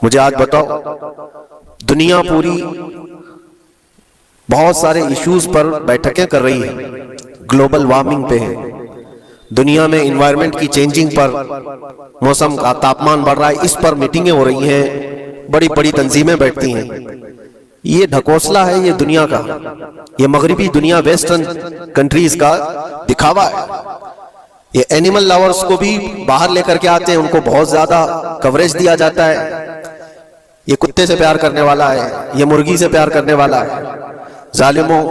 مجھے آج بتاؤ، دنیا پوری بہت سارے ایشوز پر بیٹھکیں کر رہی ہے، گلوبل وارمنگ پہ ہے، دنیا میں انوائرمنٹ کی چینجنگ پر، موسم کا تاپمان بڑھ رہا ہے، اس پر میٹنگیں ہو رہی ہیں، بڑی بڑی تنظیمیں بیٹھتی ہیں۔ یہ ڈھکوسلہ ہے یہ دنیا کا، یہ مغربی دنیا ویسٹرن کنٹریز کا دکھاوا ہے۔ یہ اینیمل لاورز کو بھی باہر لے کر کے آتے ہیں، ان کو بہت زیادہ کوریج دیا جاتا ہے، یہ کتے سے پیار کرنے والا ہے، یہ مرغی سے پیار کرنے والا ہے۔ ظالموں،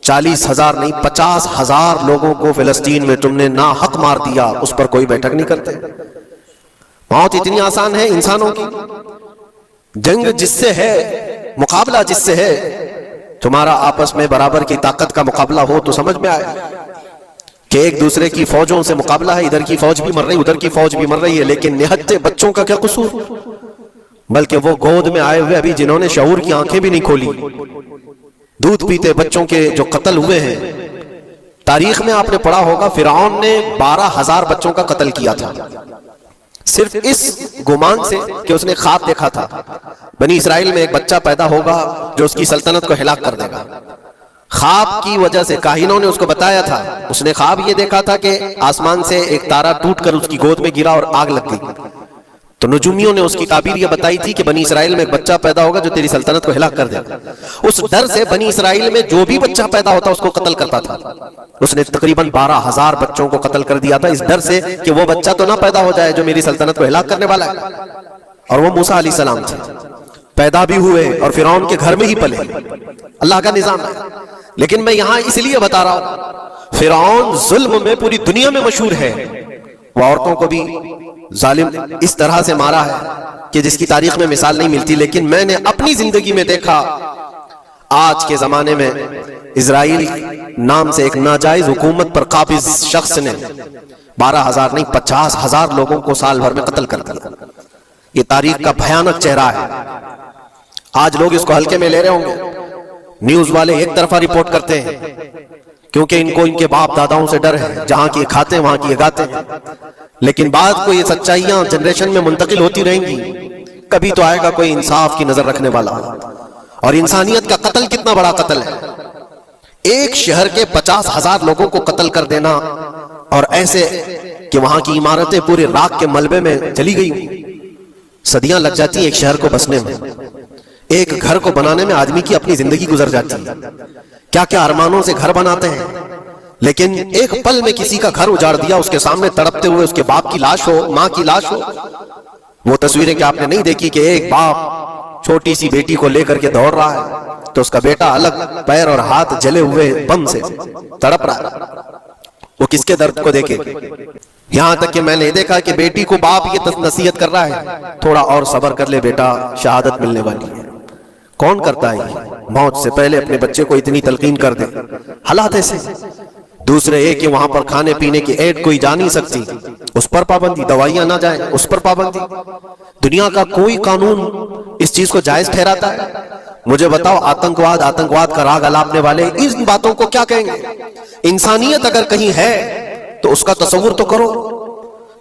40,000 نہیں 50,000 لوگوں کو فلسطین میں تم نے ناحق مار دیا، اس پر کوئی بیٹھک نہیں کرتے۔ موت اتنی آسان ہے انسانوں کی، جنگ جس سے ہے، مقابلہ جس سے ہے، تمہارا آپس میں برابر کی طاقت کا مقابلہ ہو تو سمجھ میں آئے کہ ایک دوسرے کی فوجوں سے مقابلہ ہے، ادھر کی فوج بھی مر رہی ادھر کی فوج بھی مر رہی ہے، لیکن نہتے بچوں کا کیا قصور؟ بلکہ وہ گود میں آئے ہوئے ابھی جنہوں نے شعور کی آنکھیں بھی نہیں کھولی، دودھ پیتے بچوں کے جو قتل ہوئے ہیں۔ تاریخ میں آپ نے پڑھا ہوگا فرعون نے 12,000 بچوں کا قتل کیا تھا، صرف اس گمان سے کہ اس نے خواب دیکھا تھا بنی اسرائیل میں ایک بچہ پیدا ہوگا جو اس کی سلطنت کو ہلاک کر دے گا۔ خواب کی وجہ سے کاہنوں نے اس کو بتایا تھا، اس نے خواب یہ دیکھا تھا کہ آسمان سے ایک تارا ٹوٹ کر اس کی گود میں گرا اور آگ لگ گئی، تو نجومیوں نے اس کی تعبیر یہ بتائی تھی کہ بنی اسرائیل میں ایک بچہ پیدا ہوگا جو تیری سلطنت کو ہلاک کر دے گا۔ اس ڈر سے بنی اسرائیل میں جو بھی بچہ پیدا ہوتا اس کو قتل کرتا تھا۔ اس نے تقریباً 12,000 بچوں کو قتل کر دیا تھا، اس ڈر سے کہ وہ بچہ تو نہ پیدا ہو جائے جو میری سلطنت کو ہلاک کرنے والا ہے۔ اور وہ موسیٰ علیہ السلام تھے، پیدا بھی ہوئے اور فرعون کے گھر میں ہی پلے، اللہ کا نظام ہے۔ لیکن میں یہاں اس لیے بتا رہا ہوں، فرعون ظلم میں پوری دنیا میں مشہور ہے، وہ عورتوں کو بھی ظالم اس طرح سے مارا ہے کہ جس کی تاریخ میں مثال نہیں ملتی۔ لیکن میں نے اپنی زندگی میں دیکھا، آج کے زمانے میں اسرائیل نام سے ایک ناجائز حکومت پر قابض شخص نے 12,000 نہیں 50,000 لوگوں کو سال بھر میں قتل کر دیا۔ یہ تاریخ کا بھیانک چہرہ ہے۔ آج لوگ اس کو ہلکے میں لے رہے ہوں گے، نیوز والے ایک طرفہ رپورٹ کرتے ہیں کیونکہ ان کو ان کے باپ داداؤں سے ڈر ہے، جہاں کی کھاتے ہیں وہاں کی گاتے ہیں۔ لیکن بعد کو یہ سچائیاں جنریشن میں منتقل ہوتی رہیں گی، کبھی تو آئے گا کوئی انصاف کی نظر رکھنے والا۔ اور انسانیت کا قتل کتنا بڑا قتل ہے، ایک شہر کے 50,000 لوگوں کو قتل کر دینا، اور ایسے کہ وہاں کی عمارتیں پورے راکھ کے ملبے میں چلی گئی، صدیاں لگ جاتی ہیں ایک شہر کو بسنے میں، ایک گھر کو بنانے میں آدمی کی اپنی زندگی گزر جاتی ہے، کیا کیا ارمانوں سے گھر بناتے ہیں، لیکن ایک پل میں کسی کا گھر اجاڑ دیا، اس کے سامنے تڑپتے ہوئے اس کے باپ کی لاش ہو، ماں کی لاش ہو۔ وہ تصویریں کہ آپ نے نہیں دیکھی کہ ایک باپ چھوٹی سی بیٹی کو لے کر کے دوڑ رہا ہے تو اس کا بیٹا الگ پیر اور ہاتھ جلے ہوئے بم سے تڑپ رہا ہے، وہ کس کے درد کو دیکھے۔ یہاں تک کہ میں نے دیکھا کہ بیٹی کو باپ یہ نصیحت کر رہا ہے، تھوڑا اور صبر کر لے بیٹا، شہادت ملنے والی ہے۔ کون کرتا ہے موت سے پہلے اپنے بچے کو اتنی تلقین کر دے؟ حالات ایسے۔ دوسرے ایک کہ وہاں پر کھانے پینے کی ایڈ کوئی جا نہیں سکتی، اس پر پابندی، دوائیاں نہ جائیں اس پر پابندی۔ دنیا کا کوئی قانون اس چیز کو جائز ٹھہراتا ہے؟ مجھے بتاؤ، آتنکواد کا راگ الاپنے والے ان باتوں کو کیا کہیں گے؟ انسانیت اگر کہیں ہے تو اس کا تصور تو کرو۔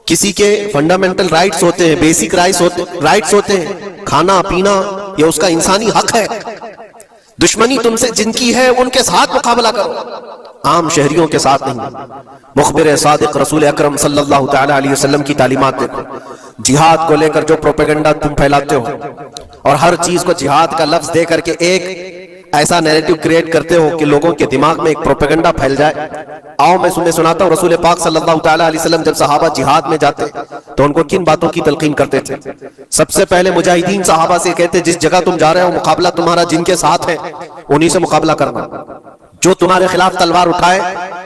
کسی کے فنڈامنٹل رائٹس ہوتے ہیں، بیسک رائٹس ہوتے ہیں، کھانا پینا یہ اس کا انسانی حق ہے۔ دشمنی تم سے جن کی ہے ان کے ساتھ مقابلہ کرو، عام شہریوں کے ساتھ نہیں۔ مخبر صادق رسول اکرم صلی اللہ تعالی علیہ وسلم کی تعلیمات دیکھو، جہاد کو لے کر جو پروپیگنڈا تم پھیلاتے ہو اور ہر چیز کو جہاد کا لفظ دے کر کے ایک ایسا نیریٹو کریٹ کرتے ہو کہ لوگوں کے دماغ میں ایک پروپیگنڈا پھیل جائے۔ آؤ میں تمہیں سناتا ہوں، رسول پاک صلی اللہ تعالی علیہ وسلم جب صحابہ جہاد میں جاتے تو ان کو کن باتوں کی تلقین کرتے تھے؟ سب سے پہلے مجاہدین صحابہ سے کہتے جس جگہ تم جا رہے ہو مقابلہ تمہارا جن کے ساتھ ہے انہی سے مقابلہ کرنا، جو تمہارے خلاف تلوار اٹھائے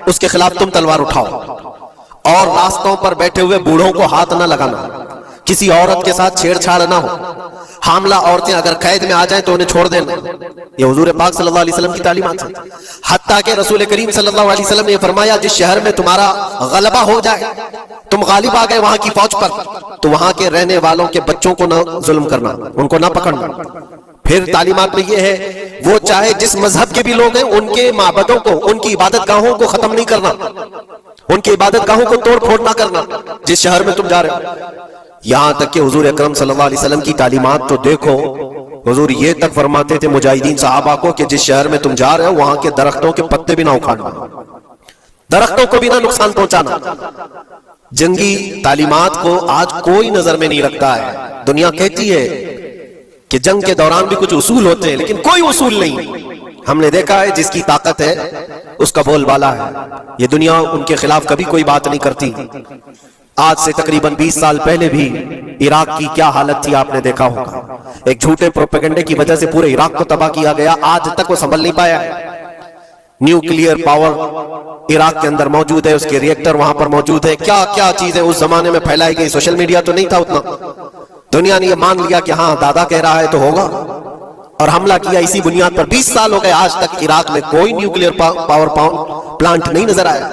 اس کے خلاف تم تلوار اٹھاؤ، اور راستوں پر بیٹھے ہوئے بوڑھوں کو ہاتھ نہ لگانا، کسی عورت کے ساتھ چھیڑ چھاڑ نہ ہو، حاملہ عورتیں اگر قید میں آ جائیں تو انہیں چھوڑ دینا۔ یہ حضور پاک صلی اللہ علیہ وسلم کی تعلیمات ہیں۔ حتیٰ کہ رسول کریم صلی اللہ علیہ وسلم نے فرمایا جس شہر میں تمہارا غلبہ ہو جائے، تم غالب آ گئے وہاں کی فوج پر، تو وہاں کے رہنے والوں کے بچوں کو نہ ظلم کرنا، ان کو نہ پکڑنا۔ پھر تعلیمات میں یہ ہے وہ چاہے جس مذہب کے بھی لوگ ہیں ان کے معبدوں کو، ان کی عبادت گاہوں کو ختم نہیں کرنا، ان کی عبادت گاہوں کو توڑ پھوڑ نہ کرنا جس شہر میں تم جا رہے ہو۔ یہاں تک کہ حضور اکرم صلی اللہ علیہ وسلم کی تعلیمات تو دیکھو، حضور یہ تک فرماتے تھے مجاہدین صحابہ کو کہ جس شہر میں تم جا رہے ہو وہاں کے درختوں کے پتے بھی نہ اکھاڑنا، درختوں کو بھی نہ نقصان پہنچانا۔ جنگی تعلیمات کو آج کوئی نظر میں نہیں رکھتا ہے۔ دنیا کہتی ہے کہ جنگ کے دوران بھی کچھ اصول ہوتے ہیں، لیکن کوئی اصول نہیں۔ ہم نے دیکھا ہے جس کی طاقت ہے اس کا بول بالا ہے۔ یہ دنیا ان کے خلاف کبھی کوئی بات نہیں کرتی۔ آج سے تقریباً 20 سال پہلے بھی عراق کی کیا حالت تھی آپ نے دیکھا ہوگا۔ ایک جھوٹے پروپیگنڈے کی وجہ سے پورے عراق کو تباہ کیا گیا، آج تک وہ سنبھل نہیں پایا ہے۔ نیوکلیئر پاور عراق کے اندر موجود ہے، اس کے ری ایکٹر وہاں پر موجود ہے، کیا کیا چیزیں اس زمانے میں پھیلائی گئی۔ سوشل میڈیا تو نہیں تھا اتنا، دنیا نے یہ مان لیا کہ ہاں دادا کہہ رہا ہے تو ہوگا، اور حملہ کیا اسی بنیاد پر۔ 20 سال ہو گئے، آج تک عراق میں کوئی نیوکلیئر پاور پلانٹ نہیں نظر آیا،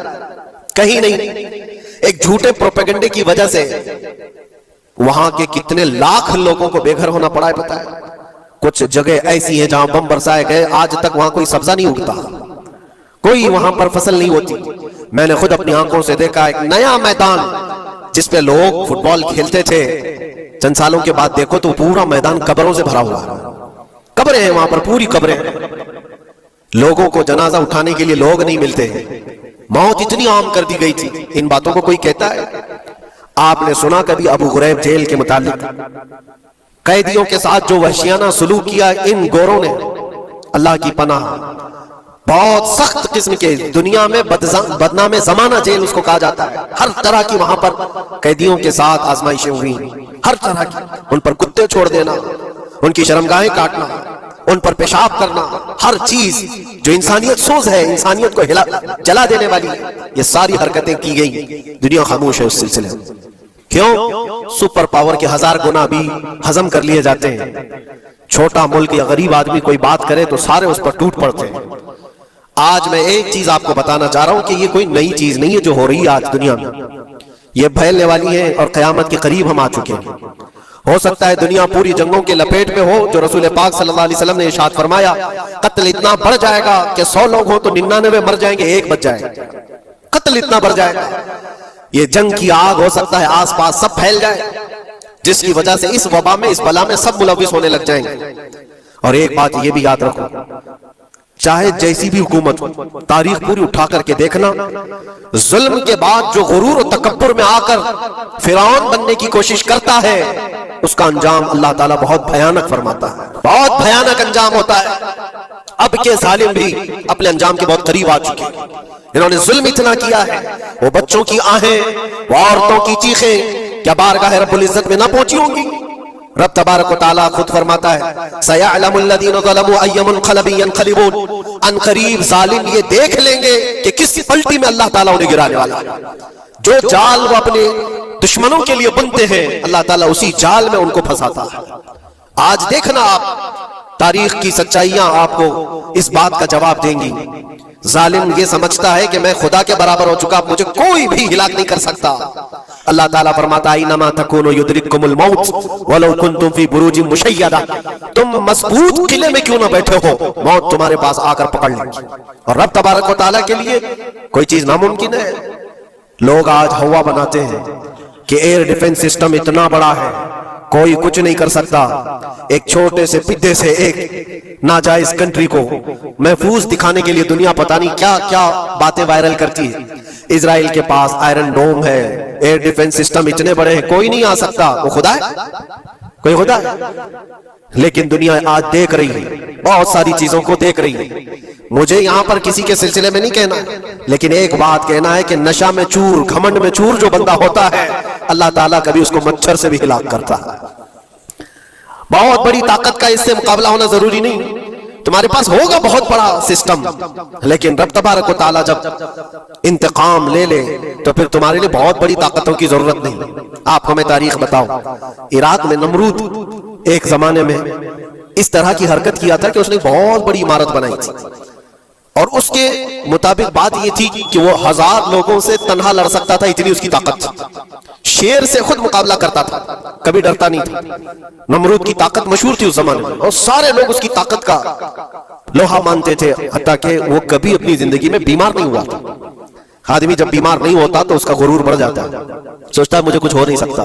کہیں نہیں۔ ایک جھوٹے پروپیگنڈے کی وجہ سے وہاں کے کتنے لاکھ لوگوں کو بے گھر ہونا پڑا ہے پتہ ہے۔ کچھ جگہ ایسی ہیں جہاں بم برسائے گئے، آج تک وہاں کوئی سبزہ نہیں اگتا، کوئی وہاں پر فصل نہیں ہوتی۔ میں نے خود اپنی آنکھوں سے دیکھا ایک نیا میدان جس پہ لوگ فٹ بال کھیلتے تھے، چند سالوں کے بعد دیکھو تو پورا میدان قبروں سے بھرا ہوا ہے، قبریں ہیں وہاں پر، پوری قبریں۔ لوگوں کو جنازہ اٹھانے کے لیے لوگ نہیں ملتے، موت اتنی عام کر دی گئی تھی۔ ان باتوں کو کوئی کہتا ہے؟ آپ نے سنا کبھی ابو غریب جیل کے متعلق قیدیوں کے ساتھ جو وحشیانہ سلوک کیا ان گوروں نے؟ اللہ کی پناہ، بہت سخت قسم کے، دنیا میں بدنام زمانہ جیل اس کو کہا جاتا ہے۔ ہر طرح کی وہاں پر قیدیوں کے ساتھ آزمائشیں ہوئی، ہر طرح کی۔ ان پر کتے چھوڑ دینا، ان کی شرمگاہیں کاٹنا، ان پر پیشاب کرنا، ہر چیز جو انسانیت سوز ہے، انسانیت کو جلا دینے والی، یہ ساری حرکتیں کی گئی۔ دنیا خاموش ہے اس سلسلے میں۔ کیوں؟ سپر پاور کے 1000 گنا بھی ہضم کر لیے جاتے ہیں۔ چھوٹا ملک یا غریب آدمی کوئی بات کرے تو سارے اس پر ٹوٹ پڑتے ہیں۔ آج میں ایک چیز آپ کو بتانا چاہ رہا ہوں کہ یہ کوئی نئی چیز نہیں ہے جو ہو رہی ہے آج دنیا میں، یہ پھیلنے والی ہے اور قیامت کے قریب ہم آ چکے ہیں۔ ہو سکتا ہے دنیا پوری جنگوں کے لپیٹ میں ہو، جو رسول پاک صلی اللہ علیہ وسلم نے ارشاد فرمایا قتل اتنا بڑھ جائے گا کہ 100 لوگ ہوں تو 99 مر جائیں گے، ایک بچ جائے گا۔ قتل اتنا بڑھ جائے گا، یہ جنگ کی آگ ہو سکتا ہے آس پاس سب پھیل جائے، جس کی وجہ سے اس وبا میں، اس بلا میں سب ملوث ہونے لگ جائیں گے۔ اور ایک بات یہ بھی یاد رکھو، چاہے جیسی بھی حکومت ہو، تاریخ پوری اٹھا کر کے دیکھنا، ظلم کے بعد جو غرور و تکبر میں آ کر فرعون بننے کی کوشش کرتا ہے، اس کا انجام اللہ تعالیٰ بہت بھیانک فرماتا ہے، بہت بھیانک انجام ہوتا ہے۔ اب کے ظالم بھی اپنے انجام کے بہت قریب آ چکے ہیں۔ انہوں نے ظلم اتنا کیا ہے، وہ بچوں کی آہیں، وہ عورتوں کی چیخیں کیا بارگاہ رب العزت میں نہ پہنچی ہوں گی؟ رب تبارک و تعالیٰ خود فرماتا ہے سَيَعْلَمُ الَّذِينَ ظَلَمُوا أَيَّ مُنْقَلَبٍ يَنْقَلِبُونَ، ان قریب ظالم یہ دیکھ لیں گے کہ کس پلٹی میں اللہ تعالیٰ انہیں گرانے والا ہے۔ جو جال وہ اپنے دشمنوں کے لیے بنتے ہیں، اللہ تعالیٰ اسی جال میں ان کو پھنساتا ہے۔ آج دیکھنا آپ، تاریخ کی سچائیاں آپ کو اس بات کا جواب دیں گی۔ ظالم یہ سمجھتا ہے کہ میں خدا کے برابر ہو چکا، مجھے کوئی بھی ہلاک نہیں کر سکتا۔ اللہ تعالیٰ فرماتا ہے اینما تکونوا یدرککم الموت ولو کنتم فی بروج مشیدہ، تم مضبوط قلعے میں کیوں نہ بیٹھے ہو، موت تمہارے پاس آ کر پکڑ لے گی۔ اور رب تبارک و تعالیٰ کے لیے کوئی چیز ناممکن ہے۔ لوگ آج ہوا بناتے ہیں کہ ایئر ڈیفنس سسٹم اتنا بڑا ہے کوئی کچھ نہیں کر سکتا۔ ایک چھوٹے سے پدے سے ایک ناجائز کنٹری کو محفوظ دکھانے کے لیے دنیا پتہ نہیں کیا کیا باتیں وائرل کرتی ہے۔ اسرائیل کے پاس آئرن ڈوم ہے، ایئر ڈیفنس سسٹم اتنے بڑے ہیں، کوئی نہیں آ سکتا۔ وہ خدا ہے؟ کوئی خدا ہے؟ لیکن دنیا آج دیکھ رہی ہے، بہت ساری چیزوں کو دیکھ رہی ہے۔ مجھے یہاں پر کسی کے سلسلے میں نہیں کہنا، لیکن ایک بات کہنا ہے کہ نشہ میں چور، گھمنڈ میں چور جو بندہ ہوتا ہے، اللہ تعالیٰ کبھی اس کو مچھر سے بھی ہلاک کرتا ہے۔ بہت بڑی طاقت کا اس سے مقابلہ ہونا ضروری نہیں، تمہارے پاس ہوگا بہت بڑا سسٹم، لیکن رب تبارک و تعالیٰ جب انتقام لے لے تو پھر تمہارے لیے بہت بڑی طاقتوں کی ضرورت نہیں۔ آپ ہمیں تاریخ بتاؤ، عراق میں نمرود ایک زمانے میں اس طرح کی حرکت کیا تھا کہ اس نے بہت بڑی عمارت بنائی تھی، اور اس کے مطابق بات یہ تھی کہ وہ 1000 لوگوں سے تنہا لڑ سکتا تھا، اتنی اس کی طاقت تھی۔ شیر سے خود مقابلہ کرتا تھا، کبھی ڈرتا نہیں تھا۔ نمرود کی طاقت مشہور تھی اس زمانے میں، اور سارے لوگ اس کی طاقت کا لوہا مانتے تھے، حتیٰ کہ وہ کبھی اپنی زندگی میں بیمار نہیں ہوا تھا۔ آدمی جب بیمار نہیں ہوتا تو اس کا غرور بڑھ جاتا ہے، سوچتا ہے مجھے کچھ ہو نہیں سکتا۔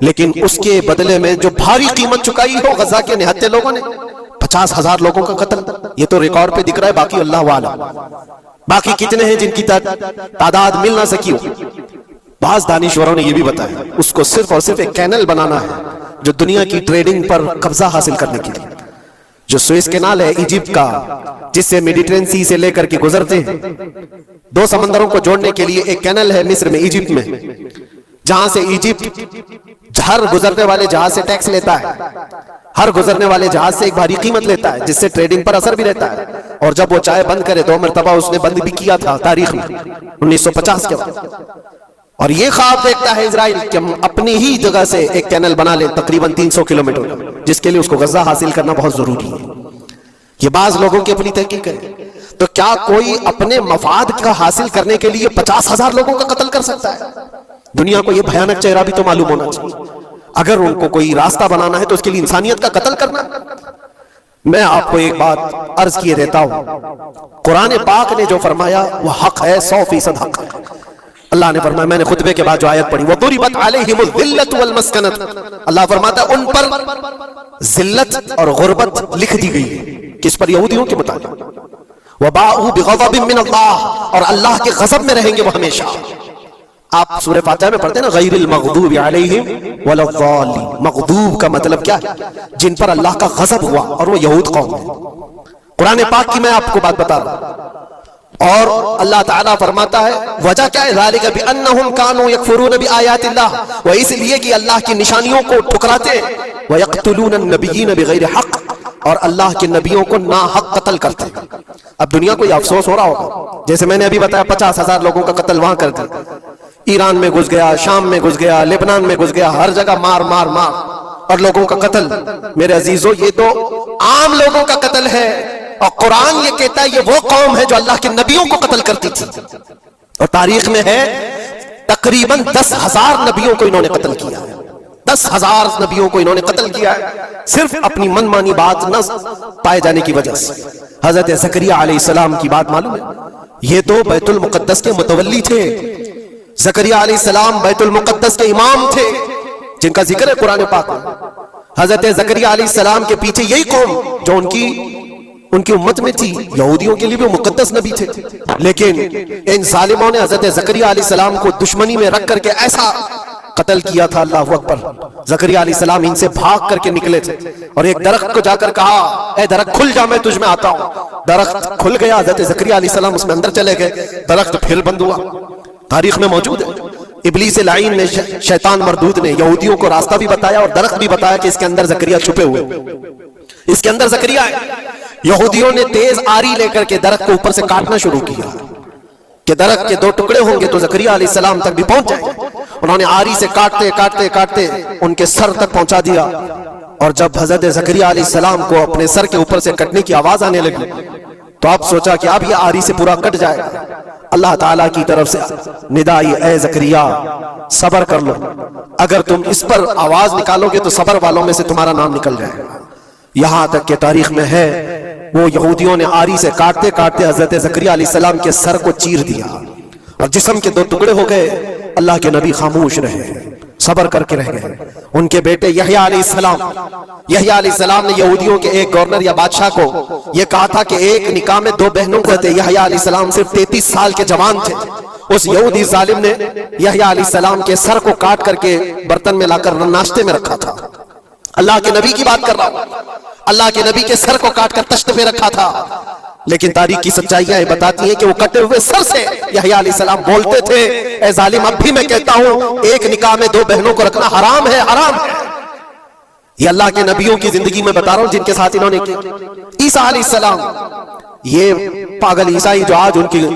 لیکن اس کے بدلے میں جو بھاری قیمت چکائی ہو غزہ کے نہتے لوگوں نے، 50,000 لوگوں کا قتل، یہ تو ریکارڈ پہ دکھ رہا ہے، باقی اللہ عالم، باقی کتنے ہیں جن کی تعداد مل نہ سکی ہو۔ بعض دانشوروں نے یہ بھی بتایا اس کو صرف اور صرف ایک کینل بنانا ہے جو دنیا کی ٹریڈنگ پر قبضہ حاصل کرنے کے لیے، جو سوئس کینال ہے ایجپٹ کا، جس سے میڈیٹرین سی سے لے کر کے گزرتے ہیں، 2 سمندروں کو جوڑنے کے لیے ایک کینل ہے مصر میں، ایجپٹ میں، جہاں سے ایجپٹ ہر گزرنے والے جہاز سے ٹیکس لیتا ہے، ہر گزرنے والے جہاز سے ایک بھاری قیمت لیتا ہے، جس سے ٹریڈنگ پر اثر بھی رہتا ہے۔ اور جب وہ چاہے بند کرے، 2 مرتبہ اس نے بند بھی کیا تھا تاریخ میں 1950 کے وقت۔ اور یہ خواب دیکھتا ہے اسرائیل کہ ہم اپنی ہی جگہ سے ایک کینل بنا لیں تقریباً 300 کلومیٹر، جس کے لیے اس کو غزہ حاصل کرنا بہت ضروری ہے۔ یہ بعض لوگوں کی اپنی تحقیق ہے۔ تو کیا کوئی اپنے مفاد کا حاصل کرنے کے لیے 50,000 لوگوں کا قتل کر سکتا ہے؟ دنیا کو یہ بھیانک چہرہ بھی تو معلوم ہونا چاہیے۔ اگر ان کو کوئی راستہ بنانا ہے تو اس کے لیے انسانیت کا قتل کرنا۔ میں آپ کو ایک بات عرض کیے دیتا ہوں، قرآن پاک نے جو فرمایا وہ حق ہے، 100% حق ہے۔ اللہ نے فرمایا، میں نے خطبے کے بعد جو آیت پڑھی، وَضُرِبَتْ عَلَيْهِمُ الذِّلَّةُ وَالْمَسْكَنَةُ، اللہ فرماتا ہے ان پر ذلت اور غربت لکھ دی گئی ہے، کس پر؟ یہودیوں کے متعلق۔ وَبَاءُوا بِغَضَبٍ مِّنَ اللَّهِ، اور اللہ کے غضب میں رہیں گے وہ ہمیشہ۔ آپ سورہ فاتحہ میں پڑھتے ہیں نا، غیر المغضوب علیہم ولا الضالین، مغضوب کا مطلب کیا ہے؟ جن پر اللہ کا غضب ہوا، اور وہ یہود قوم ہے۔ قرآن پاک کی میں آپ کو بات بتا رہا ہوں۔ اور اللہ تعالیٰ فرماتا ہے وجہ کیا ہے؟ ذالک بانہم کانوا یکفرون بآیات اللہ، وہ اس لیے کہ اللہ کی نشانیوں کو ٹھکراتے ہیں، ویقتلون النبیین بغیر حق، اور اللہ کے نبیوں کو ناحق قتل کرتے ہیں۔ اب دنیا کو یہ افسوس ہو رہا ہوگا، جیسے میں نے ابھی بتایا 50,000 لوگوں کا قتل وہاں کر دیا، ایران میں گھس گیا، شام میں گھس گیا، لبنان میں گھس گیا، ہر جگہ مار مار مار اور لوگوں کا قتل۔ میرے عزیزو، یہ تو عام لوگوں کا قتل ہے، اور قرآن یہ کہتا ہے یہ وہ قوم ہے جو اللہ کے نبیوں کو قتل کرتی تھی۔ اور تاریخ میں ہے تقریباً 10,000 نبیوں کو انہوں نے قتل کیا ہے، 10,000 نبیوں کو انہوں نے قتل کیا ہے، صرف اپنی من مانی بات نہ پائے جانے کی وجہ سے۔ حضرت زکریا علیہ السلام کی بات معلوم ہے، یہ تو بیت المقدس کے متولی تھے۔ زکریا علیہ السلام بیت المقدس کے امام تھے، جن کا ذکر ہے قرآن پاک میں۔ حضرت زکریا علیہ السلام کے پیچھے یہی قوم جو ان کی امت میں تھی، یہودیوں کے لیے بھی وہ مقدس نبی تھے، لیکن ان ظالموں نے حضرت زکریا علیہ السلام کو دشمنی میں رکھ کر کے ایسا قتل کیا تھا، اللہ اکبر۔ زکریا علیہ السلام ان سے بھاگ کر کے نکلے تھے، اور ایک درخت کو جا کر کہا، اے درخت کھل جا، میں تجھ میں آتا ہوں۔ درخت کھل گیا، حضرت زکریا علیہ السلام اس میں اندر چلے گئے، درخت پھر بند ہوا۔ تاریخ میں موجود ہے، ابلیس لعین نے، شیطان مردود نے یہودیوں کو راستہ بھی بتایا اور درخت بھی بتایا کہ اس کے اندر زکریا چھپے ہوئے، اس کے اندر زکریا ہے۔ یہودیوں نے تیز آری لے کر کے درخت کو اوپر سے کاٹنا شروع کیا کہ درخت کے 2 ٹکڑے ہوں گے تو زکریا علیہ السلام تک بھی پہنچ جائیں گے۔ انہوں نے آری سے کاٹتے کاٹتے کاٹتے ان کے سر تک پہنچا دیا، اور جب حضرت زکریا علیہ السلام کو اپنے سر کے اوپر سے کٹنے کی آواز آنے لگی تو آپ سوچا کہ اب یہ آری سے پورا کٹ جائے گا۔ اللہ تعالیٰ کی طرف سے ندائی، اے زکریا صبر کر لو، اگر تم اس پر آواز نکالو گے تو صبر والوں میں سے تمہارا نام نکل جائے گا۔ یہاں تک کہ تاریخ میں ہے وہ یہودیوں نے آری سے کاٹتے کاٹتے حضرت زکریا علیہ السلام کے سر کو چیر دیا، اور جسم کے 2 ٹکڑے ہو گئے۔ اللہ کے نبی خاموش رہے، صبر کر کے رہ گئے۔ ان کے بیٹے یحییٰ علیہ السلام نے یہودیوں کے ایک گورنر یا بادشاہ کو یہ کہا تھا کہ ایک نکاح میں 2 بہنوں کو تھے۔ یحییٰ علیہ السلام صرف 33 سال کے جوان تھے۔ اس یہودی ظالم نے یحییٰ علیہ السلام کے سر کو کاٹ کر کے برتن میں لا کر ناشتے میں رکھا تھا۔ اللہ کے نبی کی بات کر رہا ہوں، اللہ کے نبی کے سر کو کاٹ کر تشت پہ رکھا تھا۔ لیکن تاریخ کی سچائیاں بتاتی ہیں کہ وہ کٹے ہوئے سر سے یحییٰ علیہ السلام بولتے تھے، اے ظالم، اب بھی میں کہتا ہوں ایک نکاح میں 2 بہنوں کو رکھنا حرام ہے، حرام ہے۔ یہ اللہ کے نبیوں کی زندگی میں بتا رہا ہوں جن کے ساتھ انہوں نے کی۔ عیسیٰ علیہ السلام، یہ پاگل عیسائی جو آج ان کی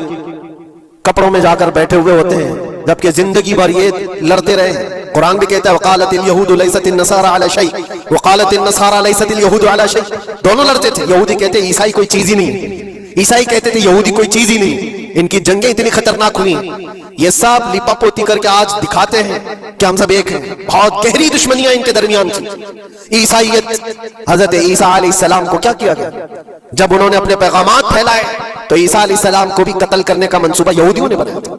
کپڑوں میں جا کر بیٹھے ہوئے ہوتے ہیں، جبکہ زندگی بھر یہ لڑتے رہے ہیں۔ قرآن بھی کہتا ہے وقالت اليهود ليست النصارى على شيء وقالت النصارى ليست اليهود على شيء، دونوں لڑتے تھے۔ یہودی کہتے ہیں عیسائی کوئی چیز ہی نہیں، عیسائی کہتے تھے یہودی کوئی چیز ہی نہیں۔ ان کی جنگیں اتنی خطرناک ہوئی، یہ سب لپا پوتی کر کے آج دکھاتے ہیں کہ ہم سب ایک ہیں۔ بہت گہری دشمنیاں ان کے درمیان تھی۔ عیسائیت، حضرت عیسیٰ علیہ السلام کو کیا کیا گیا؟ جب انہوں نے اپنے پیغامات پھیلائے تو عیسیٰ علیہ السلام کو بھی قتل کرنے کا منصوبہ یہودیوں نے بنایا تھا۔